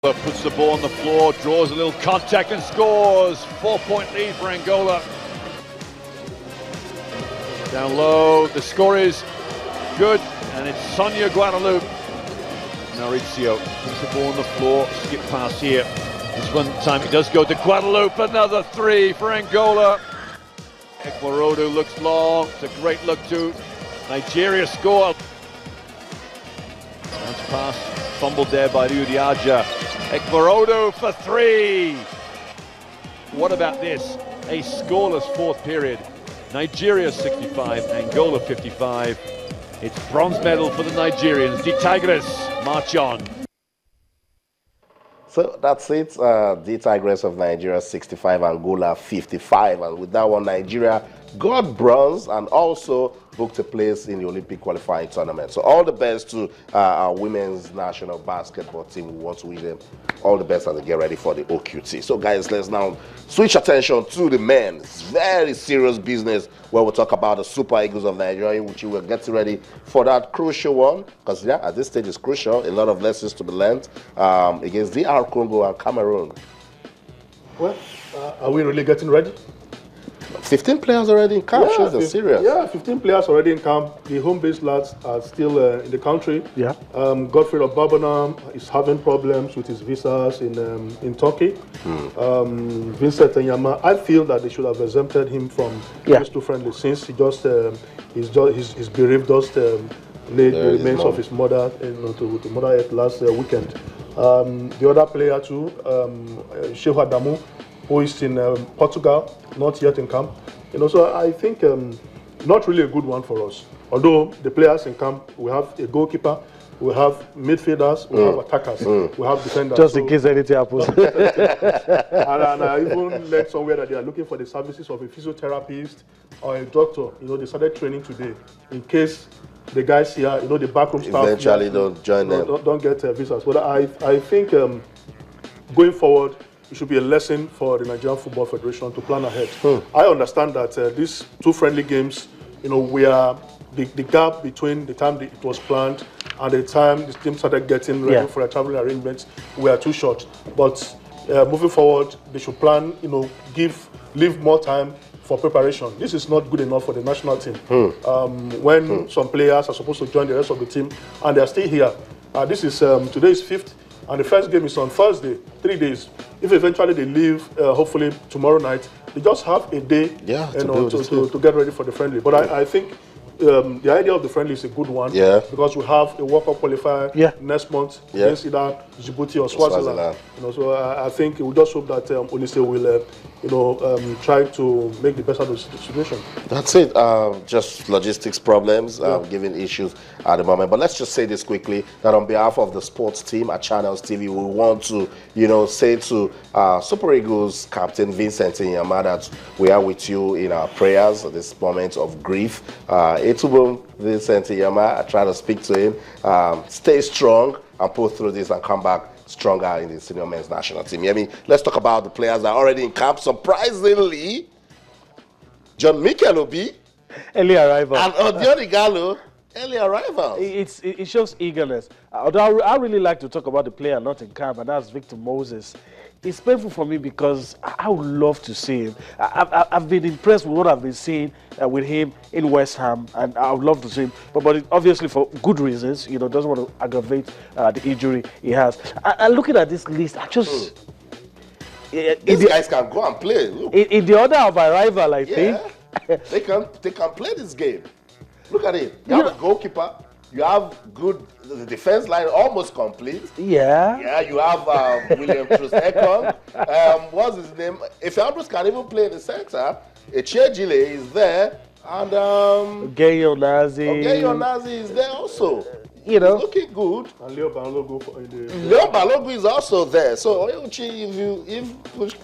Puts the ball on the floor, draws a little contact and scores. 4-point lead for Angola. Down low, the score is good, and it's Sonia Guadalupe. Mauricio puts the ball on the floor, skip pass here. This one time it does go to Guadalupe, another three for Angola. Ecuador looks long, it's a great look to Nigeria score. Bounce pass, fumbled there by Udiaja. Ecuador for three. What about this? A scoreless fourth period. Nigeria 65, Angola 55. It's bronze medal for the Nigerians. The Tigers march on. So that's it. The Tigers of Nigeria 65, Angola 55. And with that one, Nigeria got bronze and also booked a place in the Olympic qualifying tournament. So all the best to our women's national basketball team. We want to wish them all the best as they get ready for the OQT. So guys, let's now switch attention to the men. It's very serious business where we'll talk about the Super Eagles of Nigeria, which we will get ready for that crucial one. Because yeah, at this stage it's crucial. A lot of lessons to be learned against DR Congo and Cameroon. Well, are we really getting ready? 15 players already in camp. Yeah, She's serious. Yeah, 15 players already in camp. The home-based lads are still in the country. Yeah. Godfrey Obabanam is having problems with his visas in Turkey. Vincent Enyama, I feel that they should have exempted him from these two friendlies since he just he's bereaved just laid the remains of his mother to Mother Earth last weekend. The other player too, Shehu Adamu, who is in Portugal, not yet in camp. So I think not really a good one for us. Although the players in camp, we have a goalkeeper, we have midfielders, we have attackers, we have defenders. Just in case anything happens. and I even read somewhere that they are looking for the services of a physiotherapist or a doctor. They started training today in case the guys here, the backroom staff eventually don't join them. Don't get visas. But I think going forward, it should be a lesson for the Nigerian Football Federation to plan ahead. I understand that these two friendly games, we are the gap between the time it was planned and the time the team started getting ready for their traveling arrangements, we are too short. But moving forward, they should plan, leave more time for preparation. This is not good enough for the national team. When some players are supposed to join the rest of the team and they are still here. This is today is 5th. And the first game is on Thursday, 3 days. If eventually they leave, hopefully tomorrow night, they just have a day to get ready for the friendly. But I think the idea of the friendly is a good one because we have a World Cup qualifier next month against either Djibouti or Swaziland. So I think we just hope that Olise will try to make the best out of the situation. That's it. Just logistics problems, giving issues at the moment. But let's just say this quickly, that on behalf of the sports team at Channels TV, we want to, say to Super Eagles captain Vincent Enyama that we are with you in our prayers at this moment of grief. Etubum Vincent Enyama, I try to speak to him. Stay strong and pull through this and come back stronger in the senior men's national team. Let's talk about the players that are already in camp. Surprisingly, John Mikel Obi Early arrival. and Odion Igalo, early arrival. It shows eagerness. Although I really like to talk about the player not in camp, and that's Victor Moses. It's painful for me because I would love to see him. I've been impressed with what I've been seeing with him in West Ham, and I would love to see him. But obviously for good reasons, doesn't want to aggravate the injury he has. And looking at this list, I just... These guys can go and play. Look. In the order of arrival, I think. they can play this game. Look at it. You have a goalkeeper. You have the defense line almost complete. Yeah, you have William Troost-Ekong. What's his name? If Andrews can even play in the center, Echejile is there. And Ogeyo Nazi is there also. He's looking good. And Leo Balogun is also there. So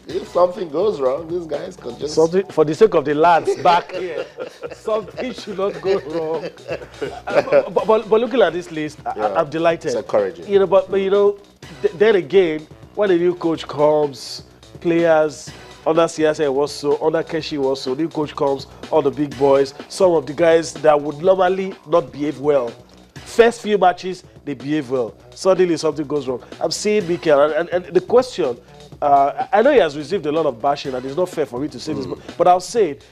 if something goes wrong, these guys could just for the sake of the lads back here, something should not go wrong. But looking at this list, I'm delighted. It's encouraging. Then again, when a new coach comes, players under CSA was so, under Keshi was so, new coach comes, all the big boys, some of the guys that would normally not behave well. First few matches, they behave well. Suddenly something goes wrong. I'm seeing Mikel, and the question, I know he has received a lot of bashing, and it's not fair for me to say this, but I'll say it.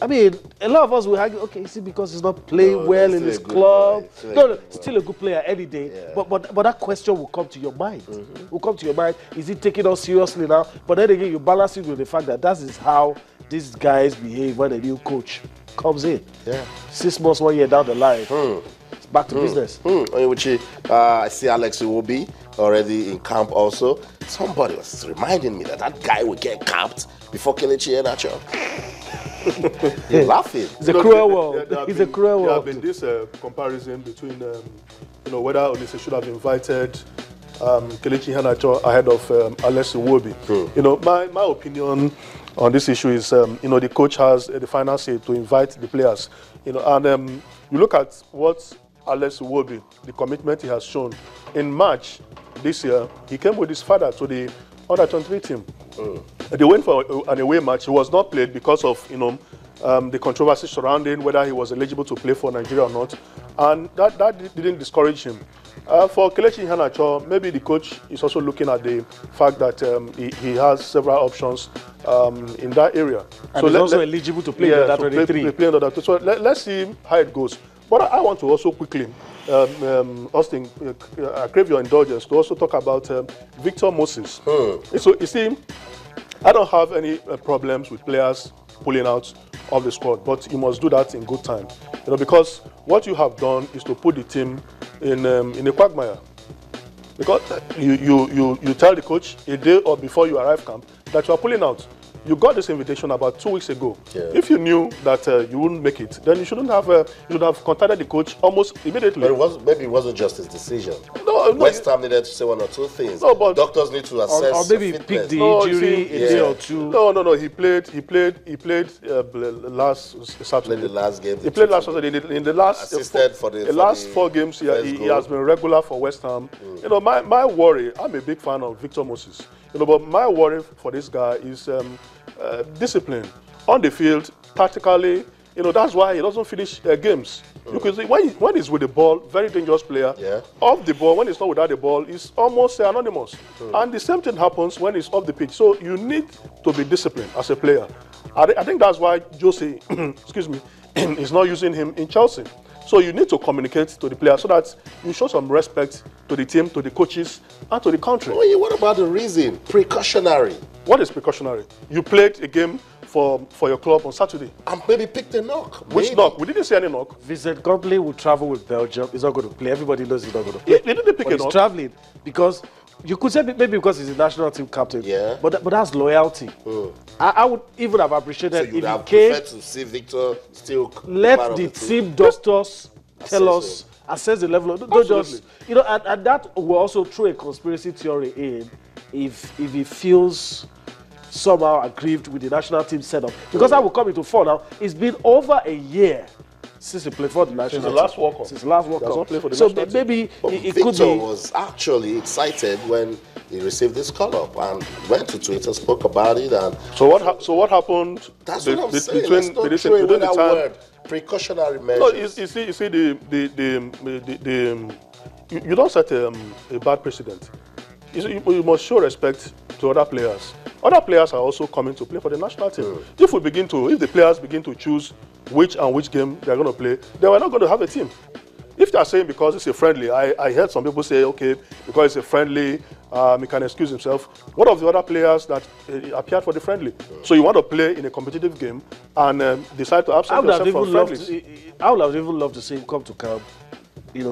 I mean, a lot of us will argue, okay, is it because he's not playing well in his club? No, still a good player any day. Yeah. But that question will come to your mind. Will come to your mind, is he taking us seriously now? But then again, you balance it with the fact that is how these guys behave when a new coach comes in. Yeah. 6 months, 1 year down the line, it's back to business. I see Alex Iwobi already in camp also. Somebody was reminding me that guy would get camped before Kelechi Iheanacho. You're laughing. It's a cruel world. It's a cruel world. There have been this comparison between, whether Olise should have invited Kelechi Iheanacho ahead of Alex Iwobi. My opinion on this issue is, the coach has the final say to invite the players. And you look at what Alex Iwobi, the commitment he has shown. In March this year, he came with his father to the Under-23 team. They went for an away match. He was not played because of the controversy surrounding whether he was eligible to play for Nigeria or not, and that didn't discourage him. For Kelechi Iheanacho, maybe the coach is also looking at the fact that he has several options in that area. And so he's also eligible to play Under-23. So let's see how it goes. But I want to also quickly, Austin, I crave your indulgence to also talk about Victor Moses. So you see, I don't have any problems with players pulling out of the squad, but you must do that in good time. Because what you have done is to put the team in a quagmire. Because you tell the coach a day or before you arrive camp that you are pulling out. You got this invitation about 2 weeks ago. Yeah. If you knew that you wouldn't make it, then you shouldn't have. You should have contacted the coach almost immediately. But maybe it wasn't just his decision. No, West Ham needed to say 1 or 2 things. No, but doctors need to assess. Or maybe pick the injury a day or two. No. He played last Saturday. Played the last game. He played last Saturday. In the last assisted for the last 4 games, he has been regular for West Ham. My worry. I'm a big fan of Victor Moses. But my worry for this guy is discipline on the field, tactically. That's why he doesn't finish games. Because when he's with the ball, very dangerous player. Yeah. Off the ball, when he's not without the ball, he's almost anonymous. And the same thing happens when he's off the pitch. So you need to be disciplined as a player. I think that's why Jose, excuse me, is not using him in Chelsea. So you need to communicate to the players so that you show some respect to the team, to the coaches, and to the country. Oh, yeah, what about the reason? Precautionary. What is precautionary? You played a game for your club on Saturday. And maybe picked a knock. Which knock? We didn't see any knock. Vincent Kompany will travel with Belgium. He's not going to play. Everybody knows he's not going to play. He didn't pick a knock. He's traveling because you could say maybe because he's a national team captain. Yeah. But that's loyalty. I would even have appreciated if he came. To see Victor still let the team doctors tell us, assess the level of. Don't just, and that will also throw a conspiracy theory in if he feels somehow aggrieved with the national team setup. Because I will come into fore now. It's been over a year since he played for the national team. Since the last World Cup. So maybe it could be. Victor was actually excited when he received this call-up and went to Twitter, spoke about it. And so what happened? That's what I'm saying. Between the time. Word. Precautionary measures. No, you see, you don't set a bad precedent. You must show respect to other players. Other players are also coming to play for the national team. If the players begin to choose which game they're going to play, then we're not going to have a team. If they're saying because it's a friendly, I heard some people say, okay, because it's a friendly, he can excuse himself. What of the other players that appeared for the friendly? So you want to play in a competitive game and decide to absent yourself from friendlies? I would have even loved to see him come to camp,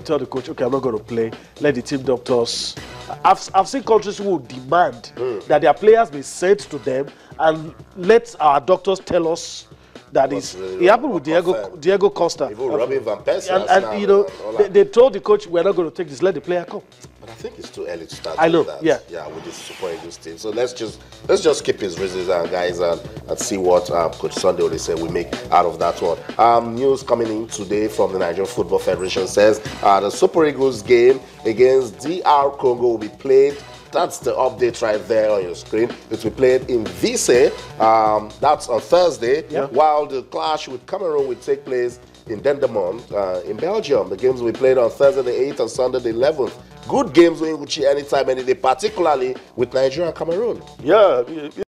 tell the coach, okay, I'm not going to play. Let the team doctors. I've seen countries who will demand that their players be sent to them and let our doctors tell us that is. It happened with Diego Costa. Even Robin Van Persie. And they told the coach, we're not going to take this, let the player come. But I think it's too early to start with that. Yeah, with this Super Eagles team. So let's just keep his reasons, guys, and see what Coach Sunday Olise will make out of that one. News coming in today from the Nigerian Football Federation says the Super Eagles game against DR Congo will be played. That's the update right there on your screen. It will be played in Vise. That's on Thursday, while the clash with Cameroon will take place in Dendermonde in Belgium. The games we played on Thursday the 8th and Sunday the 11th. Good games we will cheer anytime, any day, particularly with Nigeria and Cameroon. Yeah.